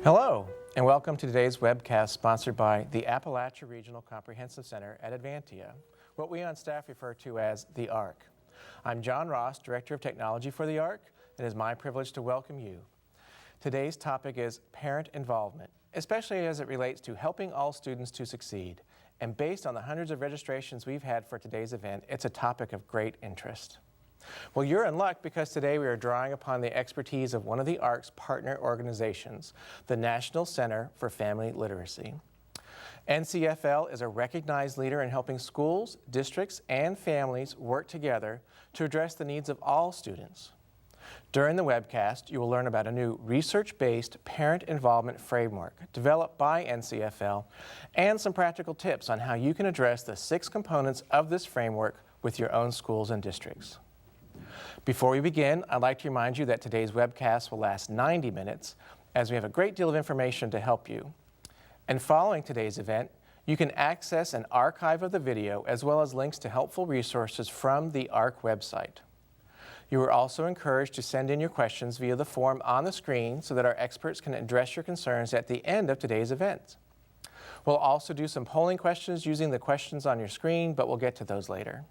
Hello, and welcome to today's webcast sponsored by the Appalachia Regional Comprehensive Center at Edvantia, what we on staff refer to as the ARC. I'm John Ross, Director of Technology for the ARC. It is my privilege to welcome you. Today's topic is parent involvement, especially as it relates to helping all students to succeed. And based on the hundreds of registrations we've had for today's event, it's a topic of great interest. Well, you're in luck because today we are drawing upon the expertise of one of the ARC's partner organizations, the National Center for Family Literacy. NCFL is a recognized leader in helping schools, districts, and families work together to address the needs of all students. During the webcast, you will learn about a new research-based parent involvement framework developed by NCFL and some practical tips on how you can address the 6 components of this framework with your own schools and districts. Before we begin, I'd like to remind you that today's webcast will last 90 minutes as we have a great deal of information to help you. And following today's event, you can access an archive of the video as well as links to helpful resources from the ARC website. You are also encouraged to send in your questions via the form on the screen so that our experts can address your concerns at the end of today's event. We'll also do some polling questions using the questions on your screen, but we'll get to those later.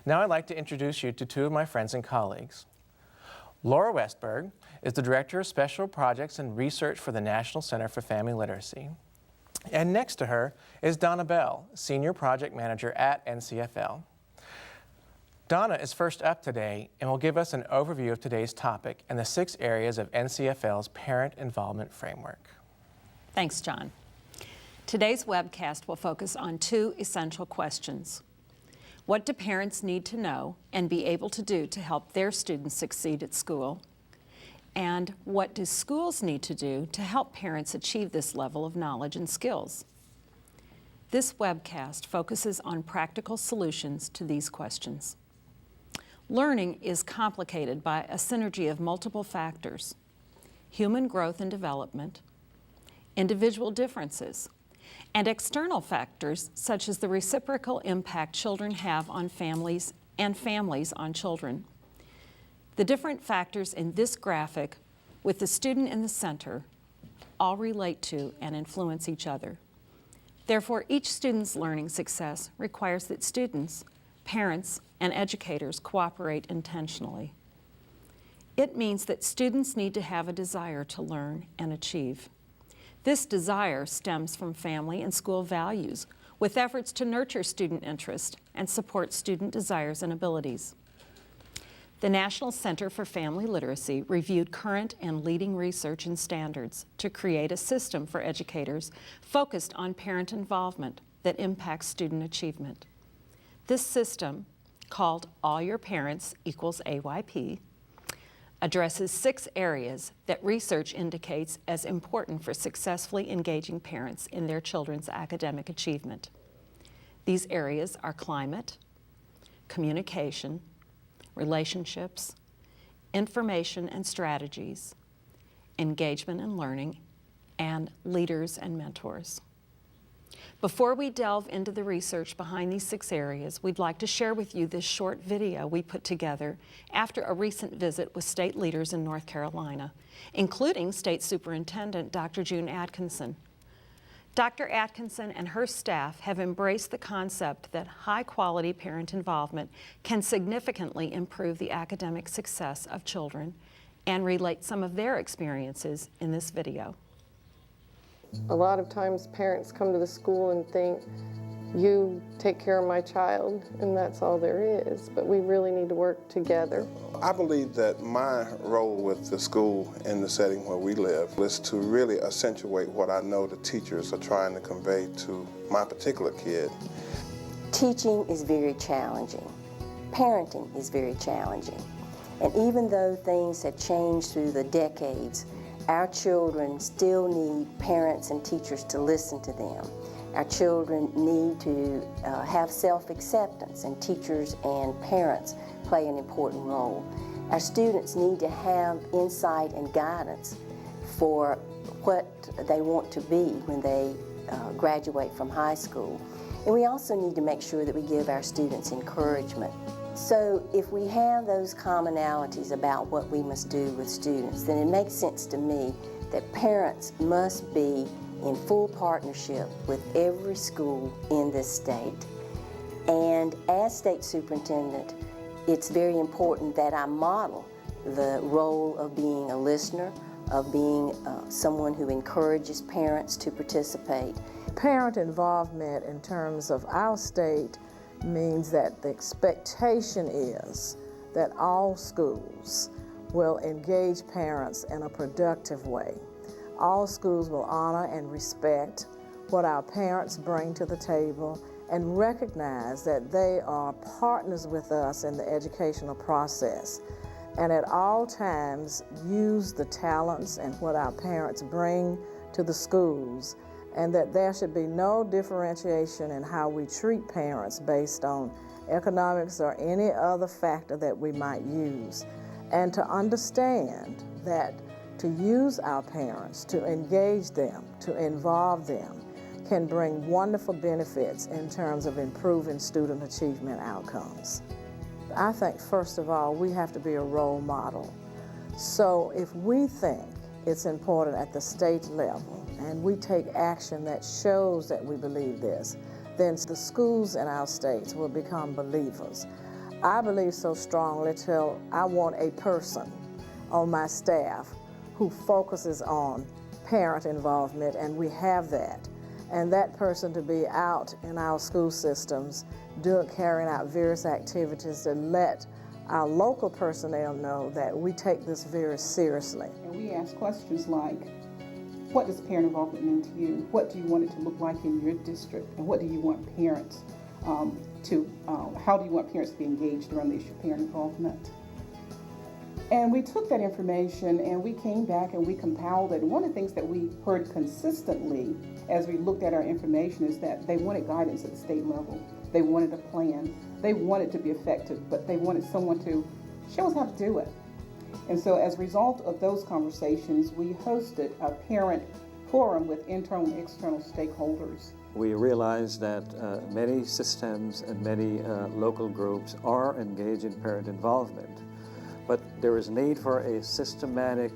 Now I'd like to introduce you to 2 of my friends and colleagues. Laura Westberg is the Director of Special Projects and Research for the National Center for Family Literacy. And next to her is Donna Bell, Senior Project Manager at NCFL. Donna is first up today and will give us an overview of today's topic and the 6 areas of NCFL's Parent Involvement Framework. Thanks, John. Today's webcast will focus on 2 essential questions. What do parents need to know and be able to do to help their students succeed at school? And what do schools need to do to help parents achieve this level of knowledge and skills? This webcast focuses on practical solutions to these questions. Learning is complicated by a synergy of multiple factors: human growth and development, individual differences, and external factors such as the reciprocal impact children have on families and families on children. The different factors in this graphic, with the student in the center, all relate to and influence each other. Therefore, each student's learning success requires that students, parents, and educators cooperate intentionally. It means that students need to have a desire to learn and achieve. This desire stems from family and school values, with efforts to nurture student interest and support student desires and abilities. The National Center for Family Literacy reviewed current and leading research and standards to create a system for educators focused on parent involvement that impacts student achievement. This system, called All Your Parents Equals AYP, addresses 6 areas that research indicates as important for successfully engaging parents in their children's academic achievement. These areas are climate, communication, relationships, information and strategies, engagement and learning, and leaders and mentors. Before we delve into the research behind these 6 areas, we'd like to share with you this short video we put together after a recent visit with state leaders in North Carolina, including State Superintendent Dr. June Atkinson. Dr. Atkinson and her staff have embraced the concept that high-quality parent involvement can significantly improve the academic success of children and relate some of their experiences in this video. A lot of times parents come to the school and think, you take care of my child, and that's all there is. But we really need to work together. I believe that my role with the school in the setting where we live is to really accentuate what I know the teachers are trying to convey to my particular kid. Teaching is very challenging. Parenting is very challenging. And even though things have changed through the decades, our children still need parents and teachers to listen to them. Our children need to have self-acceptance, and teachers and parents play an important role. Our students need to have insight and guidance for what they want to be when they graduate from high school. And we also need to make sure that we give our students encouragement. So if we have those commonalities about what we must do with students, then it makes sense to me that parents must be in full partnership with every school in this state. And as state superintendent, it's very important that I model the role of being a listener, of being someone who encourages parents to participate. Parent involvement in terms of our state means that the expectation is that all schools will engage parents in a productive way. All schools will honor and respect what our parents bring to the table and recognize that they are partners with us in the educational process, and at all times use the talents and what our parents bring to the schools, and that there should be no differentiation in how we treat parents based on economics or any other factor that we might use, and to understand that to use our parents, to engage them, to involve them, can bring wonderful benefits in terms of improving student achievement outcomes. I think, first of all, we have to be a role model. So if we think it's important at the state level and we take action that shows that we believe this, then the schools in our states will become believers. I believe so strongly till I want a person on my staff who focuses on parent involvement, and we have that. And that person to be out in our school systems carrying out various activities to let our local personnel know that we take this very seriously. And we ask questions like, what does parent involvement mean to you? What do you want it to look like in your district? And what do you want parents how do you want parents to be engaged around the issue of parent involvement? And we took that information and we came back and we compiled it. And one of the things that we heard consistently as we looked at our information is that they wanted guidance at the state level. They wanted a plan. They wanted to be effective, but they wanted someone to show us how to do it. And so as a result of those conversations, we hosted a parent forum with internal and external stakeholders. We realized that many systems and many local groups are engaged in parent involvement. But there is need for a systemic,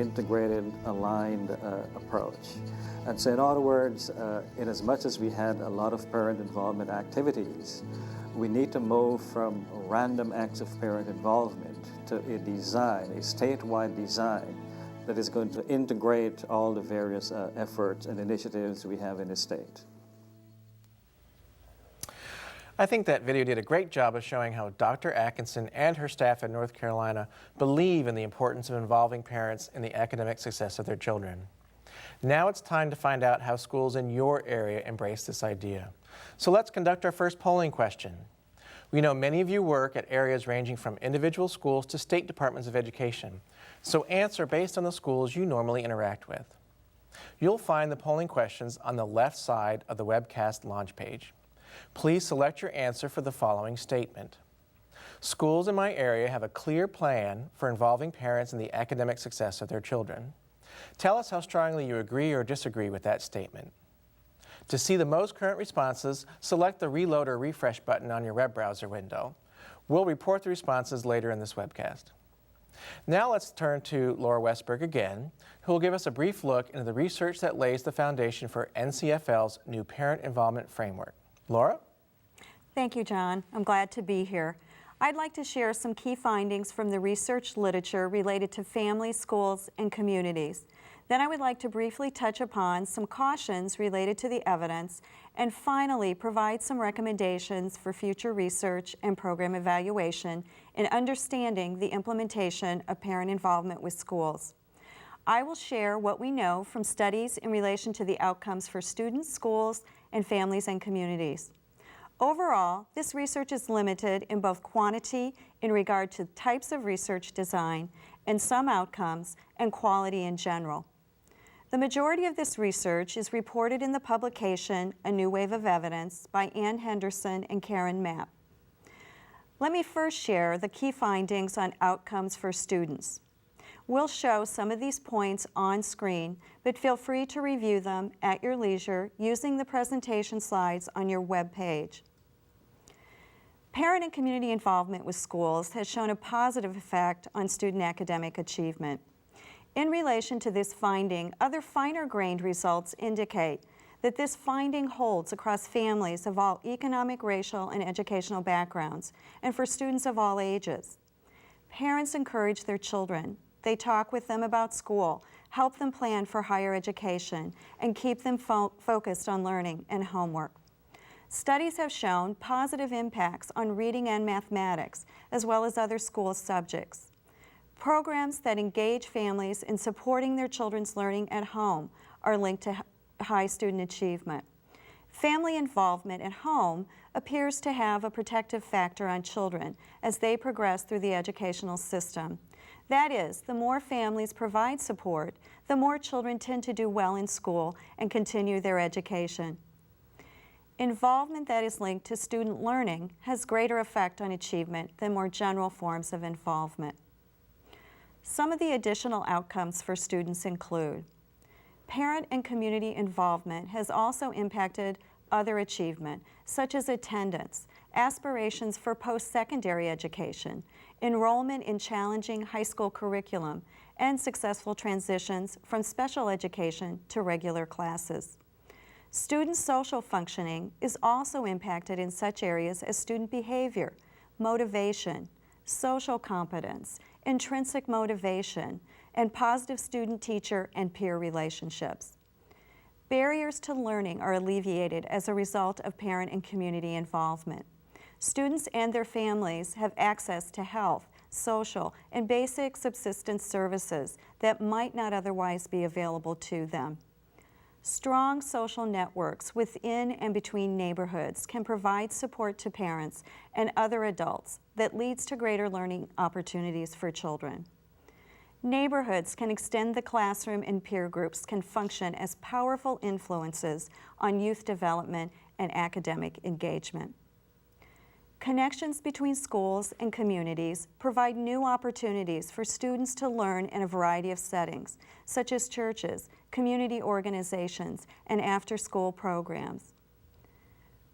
integrated, aligned approach. And so in other words, in as much as we had a lot of parent involvement activities, we need to move from random acts of parent involvement to a design, a statewide design that is going to integrate all the various efforts and initiatives we have in the state. I think that video did a great job of showing how Dr. Atkinson and her staff in North Carolina believe in the importance of involving parents in the academic success of their children. Now it's time to find out how schools in your area embrace this idea. So let's conduct our first polling question. We know many of you work at areas ranging from individual schools to state departments of education. So answer based on the schools you normally interact with. You'll find the polling questions on the left side of the webcast launch page. Please select your answer for the following statement. Schools in my area have a clear plan for involving parents in the academic success of their children. Tell us how strongly you agree or disagree with that statement. To see the most current responses, select the Reload or Refresh button on your web browser window. We'll report the responses later in this webcast. Now let's turn to Laura Westberg again, who will give us a brief look into the research that lays the foundation for NCFL's new Parent Involvement Framework. Laura? Thank you, John. I'm glad to be here. I'd like to share some key findings from the research literature related to families, schools, and communities. Then I would like to briefly touch upon some cautions related to the evidence, and finally provide some recommendations for future research and program evaluation in understanding the implementation of parent involvement with schools. I will share what we know from studies in relation to the outcomes for students, schools, and families and communities. Overall, this research is limited in both quantity in regard to types of research design and some outcomes, and quality in general. The majority of this research is reported in the publication A New Wave of Evidence by Ann Henderson and Karen Mapp. Let me first share the key findings on outcomes for students. We'll show some of these points on screen, but feel free to review them at your leisure using the presentation slides on your web page. Parent and community involvement with schools has shown a positive effect on student academic achievement. In relation to this finding, other finer-grained results indicate that this finding holds across families of all economic, racial, and educational backgrounds, and for students of all ages. Parents encourage their children. They talk with them about school, help them plan for higher education, and keep them focused on learning and homework. Studies have shown positive impacts on reading and mathematics, as well as other school subjects. Programs that engage families in supporting their children's learning at home are linked to high student achievement. Family involvement at home appears to have a protective factor on children as they progress through the educational system. That is, the more families provide support, the more children tend to do well in school and continue their education. Involvement that is linked to student learning has greater effect on achievement than more general forms of involvement. Some of the additional outcomes for students include parent and community involvement has also impacted other achievement, such as attendance, aspirations for post-secondary education, enrollment in challenging high school curriculum, and successful transitions from special education to regular classes. Student social functioning is also impacted in such areas as student behavior, motivation, social competence, intrinsic motivation, and positive student-teacher and peer relationships. Barriers to learning are alleviated as a result of parent and community involvement. Students and their families have access to health, social, and basic subsistence services that might not otherwise be available to them. Strong social networks within and between neighborhoods can provide support to parents and other adults that leads to greater learning opportunities for children. Neighborhoods can extend the classroom, and peer groups can function as powerful influences on youth development and academic engagement. Connections between schools and communities provide new opportunities for students to learn in a variety of settings, such as churches, community organizations, and after-school programs.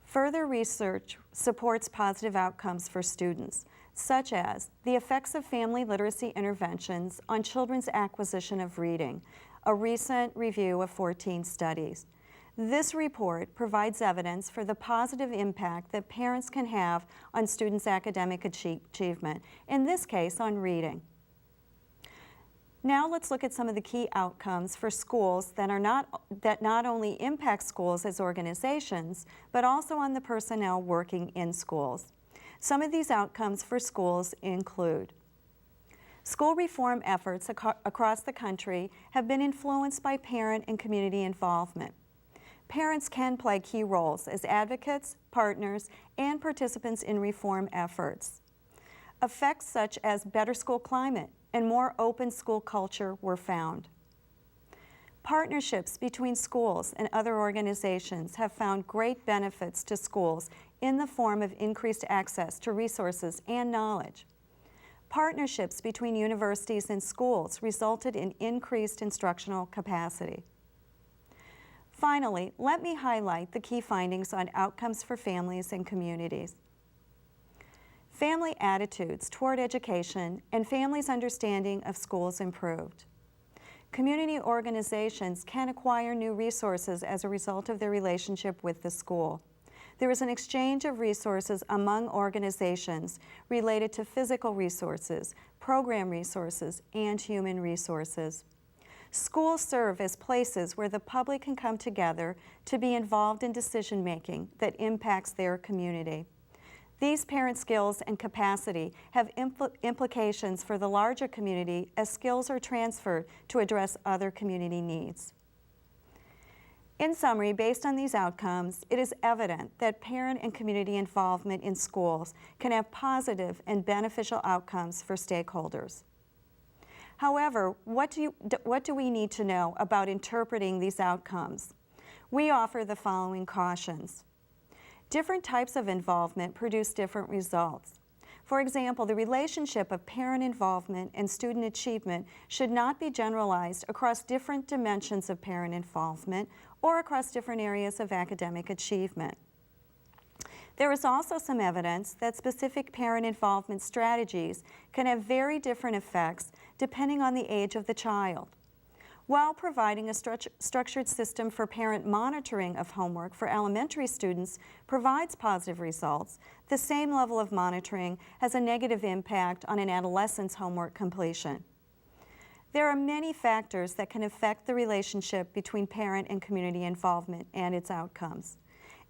Further research supports positive outcomes for students, such as the effects of family literacy interventions on children's acquisition of reading, a recent review of 14 studies. This report provides evidence for the positive impact that parents can have on students' academic achievement, in this case on reading. Now let's look at some of the key outcomes for schools that not only impact schools as organizations, but also on the personnel working in schools. Some of these outcomes for schools include school reform efforts across the country have been influenced by parent and community involvement. Parents can play key roles as advocates, partners, and participants in reform efforts. Effects such as better school climate and more open school culture were found. Partnerships between schools and other organizations have found great benefits to schools in the form of increased access to resources and knowledge. Partnerships between universities and schools resulted in increased instructional capacity. Finally, let me highlight the key findings on outcomes for families and communities. Family attitudes toward education and families' understanding of schools improved. Community organizations can acquire new resources as a result of their relationship with the school. There is an exchange of resources among organizations related to physical resources, program resources, and human resources. Schools serve as places where the public can come together to be involved in decision-making that impacts their community. These parent skills and capacity have implications for the larger community as skills are transferred to address other community needs. In summary, based on these outcomes, it is evident that parent and community involvement in schools can have positive and beneficial outcomes for stakeholders. However, what do we need to know about interpreting these outcomes? We offer the following cautions. Different types of involvement produce different results. For example, the relationship of parent involvement and student achievement should not be generalized across different dimensions of parent involvement or across different areas of academic achievement. There is also some evidence that specific parent involvement strategies can have very different effects depending on the age of the child. While providing a structured system for parent monitoring of homework for elementary students provides positive results, the same level of monitoring has a negative impact on an adolescent's homework completion. There are many factors that can affect the relationship between parent and community involvement and its outcomes.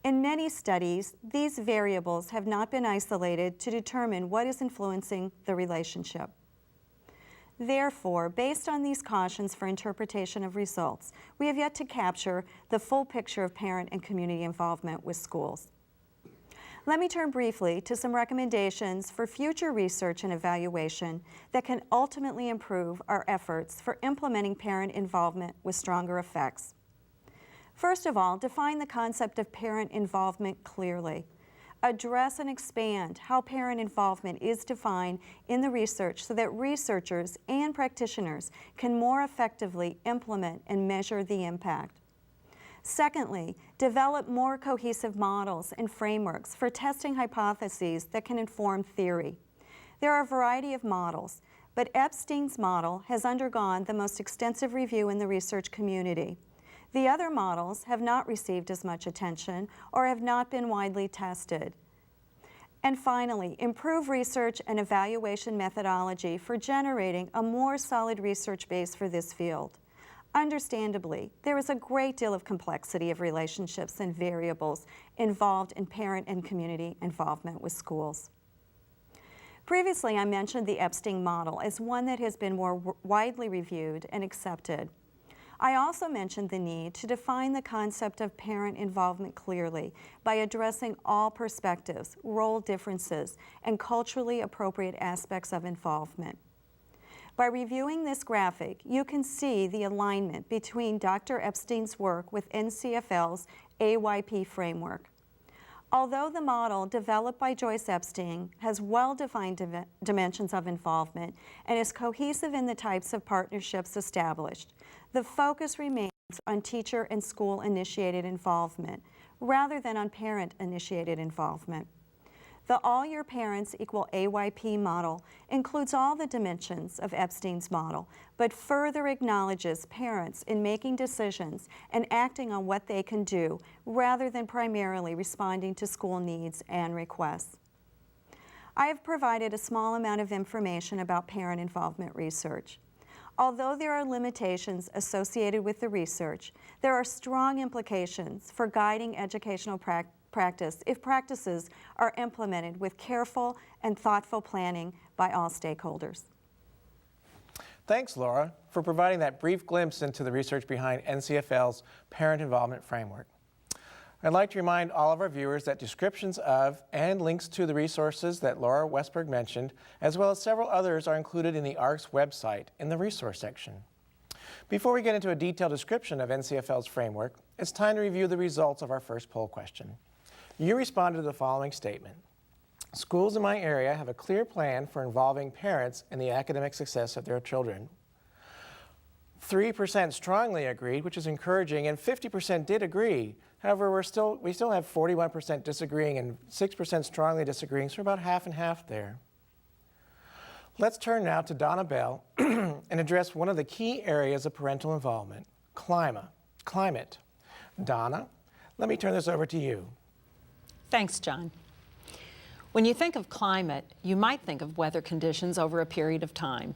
In many studies, these variables have not been isolated to determine what is influencing the relationship. Therefore, based on these cautions for interpretation of results, we have yet to capture the full picture of parent and community involvement with schools. Let me turn briefly to some recommendations for future research and evaluation that can ultimately improve our efforts for implementing parent involvement with stronger effects. First of all, define the concept of parent involvement clearly. Address and expand how parent involvement is defined in the research so that researchers and practitioners can more effectively implement and measure the impact. Secondly, develop more cohesive models and frameworks for testing hypotheses that can inform theory. There are a variety of models, but Epstein's model has undergone the most extensive review in the research community. The other models have not received as much attention or have not been widely tested. And finally, improve research and evaluation methodology for generating a more solid research base for this field. Understandably, there is a great deal of complexity of relationships and variables involved in parent and community involvement with schools. Previously, I mentioned the Epstein model as one that has been more widely reviewed and accepted. I also mentioned the need to define the concept of parent involvement clearly by addressing all perspectives, role differences, and culturally appropriate aspects of involvement. By reviewing this graphic, you can see the alignment between Dr. Epstein's work with NCFL's AYP framework. Although the model developed by Joyce Epstein has well-defined dimensions of involvement and is cohesive in the types of partnerships established, the focus remains on teacher and school-initiated involvement rather than on parent-initiated involvement. The All Your Parents Equal AYP model includes all the dimensions of Epstein's model, but further acknowledges parents in making decisions and acting on what they can do rather than primarily responding to school needs and requests. I have provided a small amount of information about parent involvement research. Although there are limitations associated with the research, there are strong implications for guiding educational practice if practices are implemented with careful and thoughtful planning by all stakeholders. Thanks, Laura, for providing that brief glimpse into the research behind NCFL's Parent Involvement Framework. I'd like to remind all of our viewers that descriptions of and links to the resources that Laura Westberg mentioned, as well as several others, are included in the ARC's website in the resource section. Before we get into a detailed description of NCFL's framework, it's time to review the results of our first poll question. You responded to the following statement: schools in my area have a clear plan for involving parents in the academic success of their children. 3% strongly agreed, which is encouraging, and 50% did agree. However, we still have 41% disagreeing and 6% strongly disagreeing, so we're about half and half there. Let's turn now to Donna Bell and address one of the key areas of parental involvement, climate. Donna, let me turn this over to you. Thanks, John. When you think of climate, you might think of weather conditions over a period of time.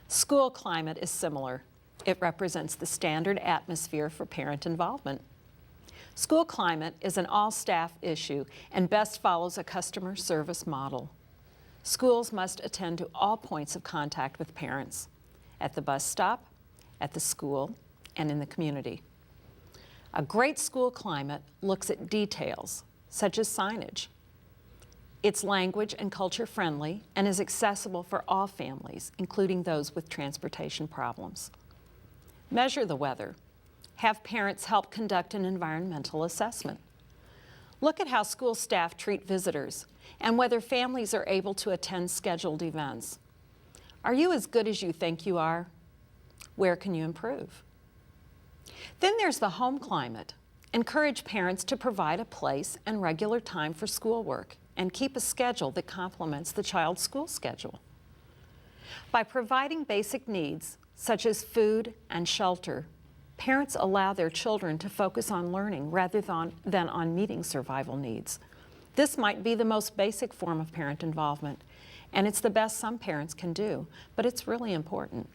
School climate is similar. It represents the standard atmosphere for parent involvement. School climate is an all-staff issue and best follows a customer service model. Schools must attend to all points of contact with parents, at the bus stop, at the school, and in the community. A great school climate looks at details, such as signage. It's language and culture friendly and is accessible for all families, including those with transportation problems. Measure the weather. Have parents help conduct an environmental assessment. Look at how school staff treat visitors and whether families are able to attend scheduled events. Are you as good as you think you are? Where can you improve? Then there's the home climate. Encourage parents to provide a place and regular time for schoolwork and keep a schedule that complements the child's school schedule. By providing basic needs, such as food and shelter, parents allow their children to focus on learning rather than on meeting survival needs. This might be the most basic form of parent involvement, and it's the best some parents can do, but it's really important.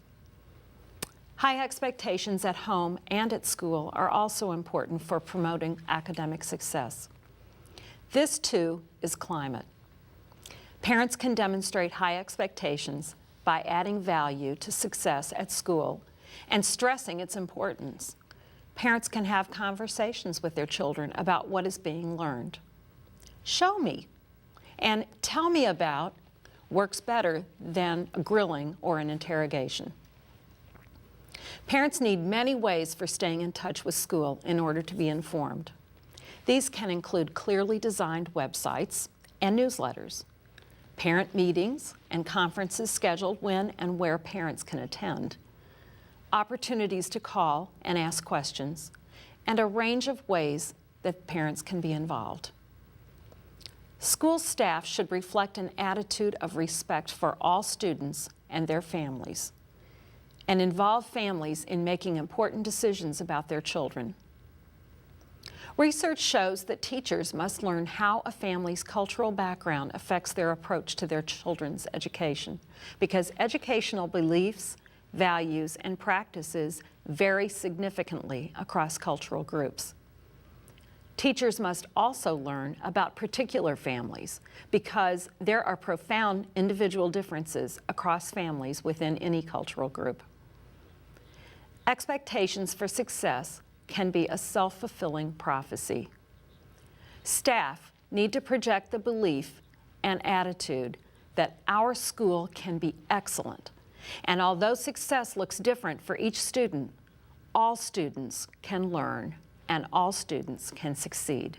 High expectations at home and at school are also important for promoting academic success. This, too, is climate. Parents can demonstrate high expectations by adding value to success at school and stressing its importance. Parents can have conversations with their children about what is being learned. Show me and tell me about works better than a grilling or an interrogation. Parents need many ways for staying in touch with school in order to be informed. These can include clearly designed websites and newsletters, parent meetings and conferences scheduled when and where parents can attend, opportunities to call and ask questions, and a range of ways that parents can be involved. School staff should reflect an attitude of respect for all students and their families, and involve families in making important decisions about their children. Research shows that teachers must learn how a family's cultural background affects their approach to their children's education, because educational beliefs, values, and practices vary significantly across cultural groups. Teachers must also learn about particular families, because there are profound individual differences across families within any cultural group. Expectations for success can be a self-fulfilling prophecy. Staff need to project the belief and attitude that our school can be excellent, and although success looks different for each student, all students can learn and all students can succeed.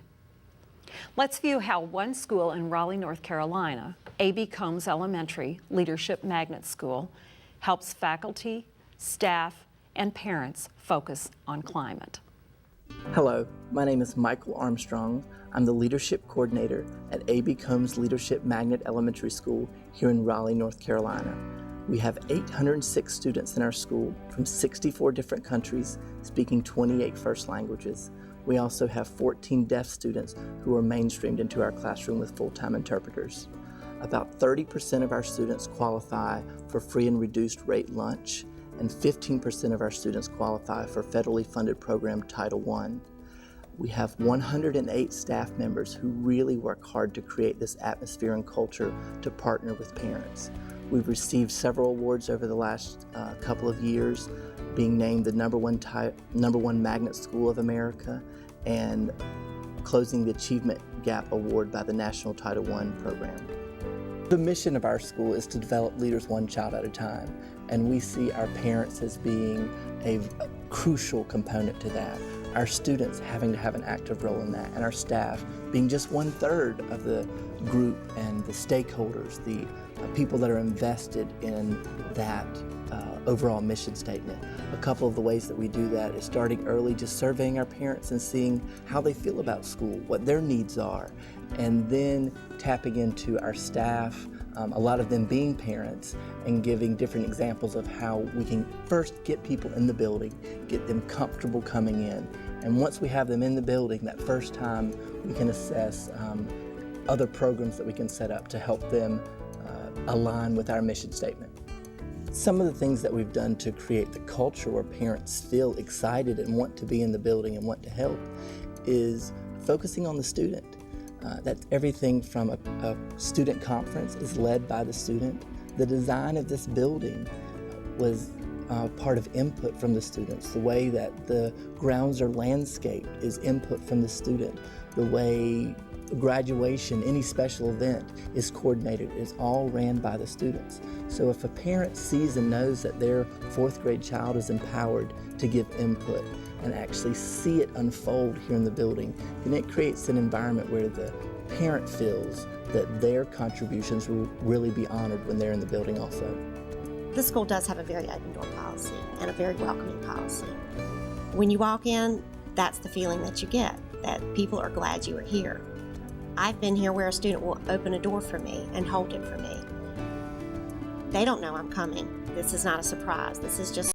Let's view how one school in Raleigh, North Carolina, A.B. Combs Elementary Leadership Magnet School, helps faculty, staff, and parents focus on climate. Hello, my name is Michael Armstrong. I'm the Leadership Coordinator at A.B. Combs Leadership Magnet Elementary School here in Raleigh, North Carolina. We have 806 students in our school from 64 different countries, speaking 28 first languages. We also have 14 deaf students who are mainstreamed into our classroom with full-time interpreters. About 30% of our students qualify for free and reduced rate lunch, and 15% of our students qualify for federally funded program Title I. We have 108 staff members who really work hard to create this atmosphere and culture to partner with parents. We've received several awards over the last couple of years, being named the number one Magnet School of America and closing the Achievement Gap Award by the National Title I program. The mission of our school is to develop leaders one child at a time, and we see our parents as being a crucial component to that. Our students having to have an active role in that, and our staff being just 1/3 of the group and the stakeholders, the people that are invested in that overall mission statement. A couple of the ways that we do that is starting early, just surveying our parents and seeing how they feel about school, what their needs are, and then tapping into our staff, a lot of them being parents, and giving different examples of how we can first get people in the building, get them comfortable coming in. And once we have them in the building, that first time, we can assess other programs that we can set up to help them align with our mission statement. Some of the things that we've done to create the culture where parents feel excited and want to be in the building and want to help is focusing on the student. That's everything from a student conference is led by the student. The design of this building was part of input from the students. The way that the grounds are landscaped is input from the student. The way graduation, any special event is coordinated, is all ran by the students. So if a parent sees and knows that their 4th grade child is empowered to give input and actually see it unfold here in the building, then it creates an environment where the parent feels that their contributions will really be honored when they're in the building also. The school does have a very open door policy and a very welcoming policy. When you walk in, that's the feeling that you get, that people are glad you are here. I've been here where a student will open a door for me and hold it for me. They don't know I'm coming. This is not a surprise. This is just